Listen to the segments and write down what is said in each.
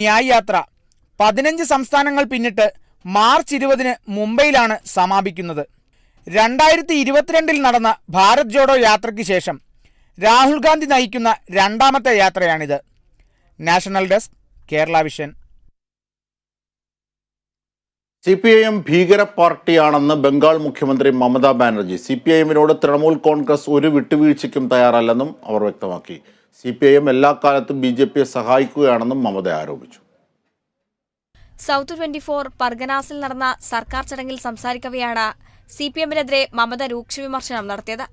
ന്യായ് യാത്ര 15 സംസ്ഥാനങ്ങൾ പിന്നിട്ട് മാർച്ച് 20 മുംബൈയിലാണ് സമാപിക്കുന്നത്. 2022 നടന്ന ഭാരത് ജോഡോ യാത്രയ്ക്ക് ശേഷം രാഹുൽ ഗാന്ധി നയിക്കുന്ന രണ്ടാമത്തെ യാത്രയാണിത്. National desk, Kerala vision. CPIM ഭീകര പാർട്ടിയാണെന്ന് ബംഗാൾ മുഖ്യമന്ത്രി മമതാ ബാനർജി. CPIMനോട് തൃണമൂൽ കോൺഗ്രസ് ഒരു വിട്ടുവീഴ്ചയ്ക്കും തയ്യാറല്ലെന്നും അവർ വ്യക്തമാക്കി. CPIM എല്ലാ കാലത്തും BJPയെ സഹായിക്കുകയാണെന്നും മമത ആരോപിച്ചു. സൗത്ത് 24 പർഗനാസിൽ നടന്ന സർക്കാർ ചടങ്ങിൽ സംസാരിക്കവെയാണ് CPIMനെതിരെ മമത രൂക്ഷ വിമർശനം നടത്തിയത്.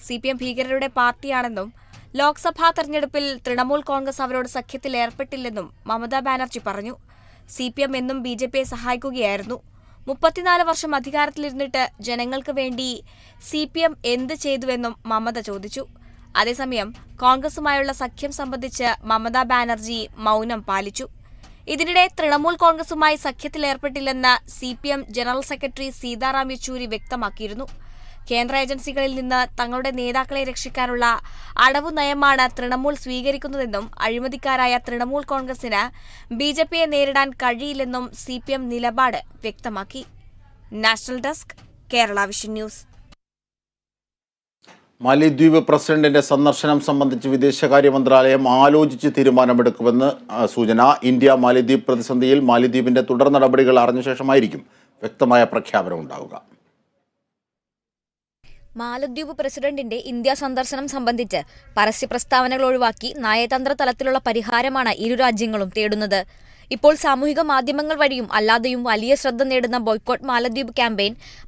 CPIM ഭീകരരുടെ പാർട്ടിയാണെന്നും ലോക്സഭാ തെരഞ്ഞെടുപ്പിൽ തൃണമൂൽ കോൺഗ്രസ് അവരോട് സഖ്യത്തിൽ ഏർപ്പെട്ടില്ലെന്നും മമതാ ബാനർജി പറഞ്ഞു. CPIM എന്നും BJPയെ സഹായിക്കുകയായിരുന്നു. 34 വർഷം അധികാരത്തിലിരുന്നിട്ട് ജനങ്ങൾക്ക് വേണ്ടി CPIM എന്ത് ചെയ്തുവെന്നും മമത ചോദിച്ചു. അതേസമയം കോൺഗ്രസുമായുള്ള സഖ്യം സംബന്ധിച്ച് മമതാ ബാനർജി മൗനം പാലിച്ചു. ഇതിനിടെ തൃണമൂൽ കോൺഗ്രസുമായി സഖ്യത്തിലേർപ്പെട്ടില്ലെന്ന് CPIM general secretary Sitaram Yechury വ്യക്തമാക്കിയിരുന്നു. കേന്ദ്ര ഏജൻസികളിൽ നിന്ന് തങ്ങളുടെ നേതാക്കളെ രക്ഷിക്കാനുള്ള അടവു നയമാണ് തൃണമൂൽ സ്വീകരിക്കുന്നതെന്നും അഴിമതിക്കാരായ തൃണമൂൽ കോൺഗ്രസിന് BJPയെ നേരിടാൻ കഴിയില്ലെന്നും CPIM നിലപാട് വ്യക്തമാക്കി. National desk, Kerala vision news. മാലിദ്വീപ് പ്രസിഡന്റിന്റെ സന്ദർശനം സംബന്ധിച്ച് വിദേശകാര്യ മന്ത്രാലയം ആലോചിച്ച് തീരുമാനമെടുക്കുമെന്ന് സൂചന. ഇന്ത്യ മാലിദ്വീപ് പ്രതിസന്ധിയിൽ മാലിദ്വീപിന്റെ തുടർ നടപടികൾ അറിഞ്ഞ ശേഷമായിരിക്കും വ്യക്തമായ പ്രഖ്യാപനം ഉണ്ടാവുക. മാലദ്വീപ് പ്രസിഡന്റിന്റെ ഇന്ത്യ സന്ദർശനം സംബന്ധിച്ച് പരസ്യ പ്രസ്താവനകൾ ഒഴിവാക്കി നയതന്ത്ര തലത്തിലുള്ള പരിഹാരമാണ് ഇരു രാജ്യങ്ങളും തേടുന്നത്. ഇപ്പോൾ സാമൂഹിക മാധ്യമങ്ങൾ വഴിയും അല്ലാതെയും വലിയ ശ്രദ്ധ നേടുന്ന ബോയ്ക്കോട്ട് മാലദ്വീപ് ക്യാമ്പയിൻ